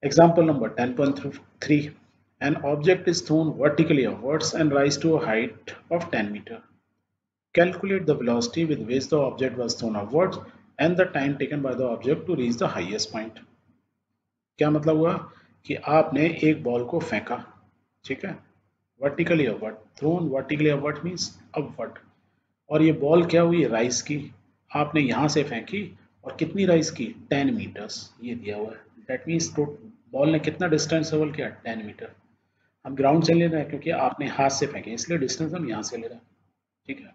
Example number 10.3. An object is thrown vertically upwards and rise to a height of 10 meter. Calculate the velocity with which the object was thrown upwards and the time taken by the object to reach the highest point. क्या मतलब हुआ कि आपने एक ball को फेंका, ठीक है, vertically upward, thrown vertically upward means upward, और ये बॉल क्या हुई, राइज की, आपने यहाँ से फेंकी और कितनी राइज की, 10 मीटर्स, ये दिया हुआ है। दैट मीन्स बॉल ने कितना डिस्टेंस ट्रेवल किया, 10 मीटर। हम ग्राउंड से ले रहे हैं क्योंकि आपने हाथ से फेंके, इसलिए डिस्टेंस हम यहाँ से ले रहे हैं, ठीक है।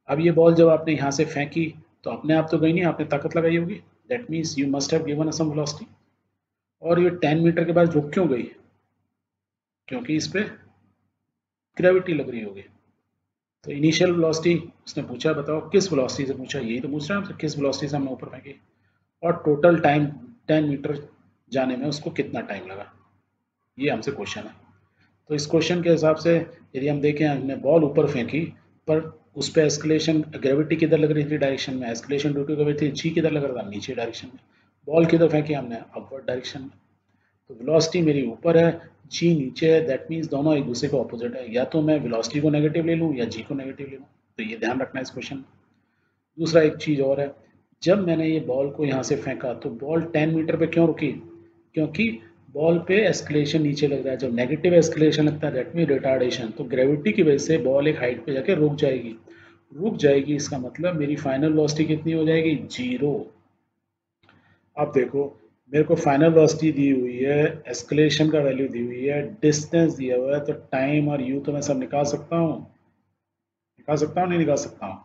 अब ये बॉल जब आपने यहाँ से फेंकी तो अपने आप तो गई नहीं, आपने ताकत लगाई होगी, that means you must have given some velocity. और ये 10 मीटर के बाद रुक क्यों गई, क्योंकि इस पे ग्रेविटी लग रही होगी। तो इनिशियल वेलोसिटी उसने पूछा, बताओ किस वेलोसिटी से पूछा, यही तो पूछ रहा है हमसे, किस वेलोसिटी से हमने ऊपर फेंकी, और टोटल टाइम 10 मीटर जाने में उसको कितना टाइम लगा, ये हमसे क्वेश्चन है। तो इस क्वेश्चन के हिसाब से यदि हम देखें, हमने बॉल ऊपर फेंकी पर उस पर एस्केलेशन, ग्रेविटी किधर लग रही थी, डायरेक्शन में, escalation due to gravity G किधर लग रहा था, नीचे डायरेक्शन में। बॉल किधर फेंकी हमने, अपवर्ड डायरेक्शन में। तो वेलोसिटी मेरी ऊपर है, जी नीचे है, दैट मीन्स दोनों एक दूसरे को ऑपोजिट है, या तो मैं वेलोसिटी को नेगेटिव ले लूँ या जी को नेगेटिव ले लूँ। तो ये ध्यान रखना है इस क्वेश्चन में। दूसरा एक चीज़ और है, जब मैंने ये बॉल को यहाँ से फेंका तो बॉल 10 मीटर पे क्यों रुकी, क्योंकि बॉल पे एस्केलेशन नीचे लग रहा है। जब नेगेटिव एस्केलेशन लगता है दैट मीन रिटार्डेशन, तो ग्रेविटी की वजह से बॉल एक हाइट पे जाके रुक जाएगी। रुक जाएगी इसका मतलब मेरी फाइनल वेलोसिटी कितनी हो जाएगी, 0। अब देखो, मेरे को फाइनल वेलोसिटी दी हुई है, एस्केलेशन का वैल्यू दी हुई है, डिस्टेंस दिया हुआ है, तो टाइम और यू तो मैं सब निकाल सकता हूँ, निकाल सकता हूँ नहीं निकाल सकता हूँ।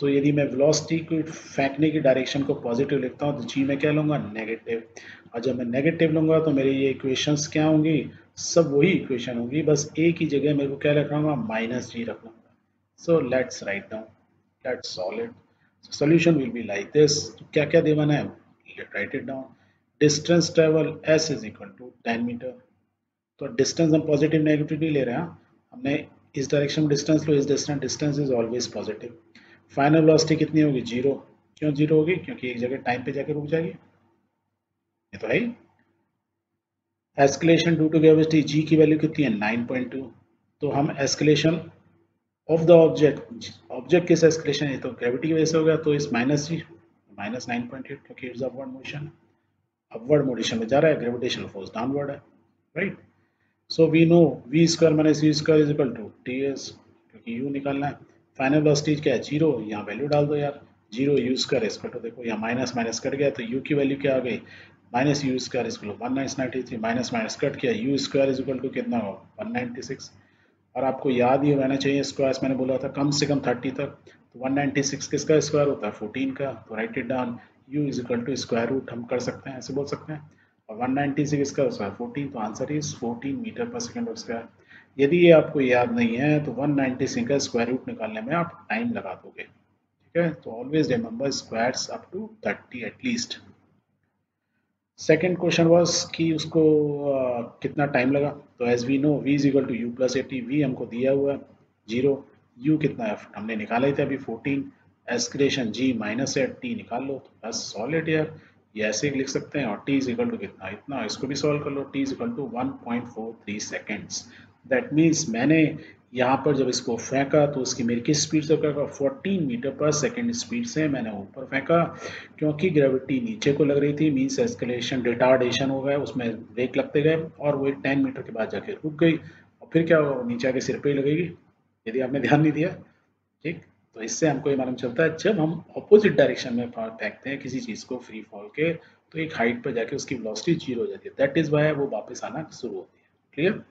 तो यदि मैं वेलोसिटी को फेंकने की डायरेक्शन को पॉजिटिव लिखता हूँ तो जी में क्या लूँगा, नेगेटिव। और जब मैं नेगेटिव लूँगा तो मेरी ये इक्वेशंस क्या होंगी, सब वही इक्वेशन होंगी, बस एक ही जगह मेरे को क्या रखना, माइनस जी रखना होगा। So let's write down, let's solve it. Solution will be like this. क्या क्या देना है, let write it down. Distance travel s is equal to 10 metre. तो डिस्टेंस हम पॉजिटिव नेगेटिव नहीं ले रहे हैं, हमने इस डायरेक्शन में डिस्टेंस लो, इस distance, distance is always positive. Final velocity कितनी होगी, 0। क्यों 0 होगी, क्योंकि एक जगह टाइम पे जाके रुक जाएगी, ये तो है ही। Escalation due to gravity G की वैल्यू कितनी है, 9.2। तो हम escalation of the object, object किस एस्केलेशन है, तो ग्रेविटी की वजह से हो गया, तो इस माइनस जी, माइनस 9.8, क्योंकि it's upward motion, upward motion में जा रहा है, ग्रेविटेशनल फोर्स डाउनवर्ड है, right. So we know v square minus u square is equal to t s, क्योंकि यू निकालना है। फाइनल वेलोसिटी क्या है, 0, यहाँ वैल्यू डाल दो यार, 0 u square is equal to, देखो यहाँ माइनस माइनस कट गया तो यू की वैल्यू क्या आ गई, minus u square is equal to 1993, minus minus cut किया, u square is equal to कितना हो, 196। और आपको याद ही रहना चाहिए स्क्वायर्स, मैंने बोला था कम से कम 30 तक, तो 196 किसका स्क्वायर होता है, 14 का, तो right it down, u is equal to square root हम कर सकते हैं, ऐसे बोल सकते हैं। और 196 का स्क्वायर 14, तो आंसर इज 14 मीटर पर सेकेंड ऑफ स्क्वायर। यदि ये आपको याद नहीं है तो 196 का स्क्वायर रूट निकालने में आप टाइम लगा दोगे, ठीक है। तो always remember squares up to 30 at least. Second question was कि उसको कितना टाइम लगा, तो as we know v is equal to u plus 80, v हमको दिया हुआ है 0, यू कितना है हमने निकाला ही था अभी 14, एस्क्रेशन जी माइनस 80 निकाल लो, तो बस सॉल्व इट यार, ये ऐसे ही लिख सकते हैं। और टी इज इक्वल टू कितना, इतना, इसको भी सॉल्व कर लो, t is equal to 1.43 seconds. That means मैंने यहाँ पर जब इसको फेंका तो उसकी मेरी किस स्पीड से फेंका, 14 मीटर पर सेकेंड स्पीड से मैंने ऊपर फेंका, क्योंकि ग्रेविटी नीचे को लग रही थी, मीन्स एस्केलेशन रिटार्डेशन हो गया, उसमें ब्रेक लगते गए और वो 10 मीटर के बाद जाके रुक गई, और फिर क्या होगा, नीचे आके सिर पे ही लगेगी, यदि आपने ध्यान नहीं दिया, ठीक। तो इससे हमको ये मालूम चलता है जब हम अपोजिट डायरेक्शन में फेंकते हैं किसी चीज़ को फ्री फॉल के, तो एक हाइट पर जाके उसकी वेलोसिटी 0 हो जाती है, दैट इज वाई वो वापस आना शुरू होती है। क्लियर।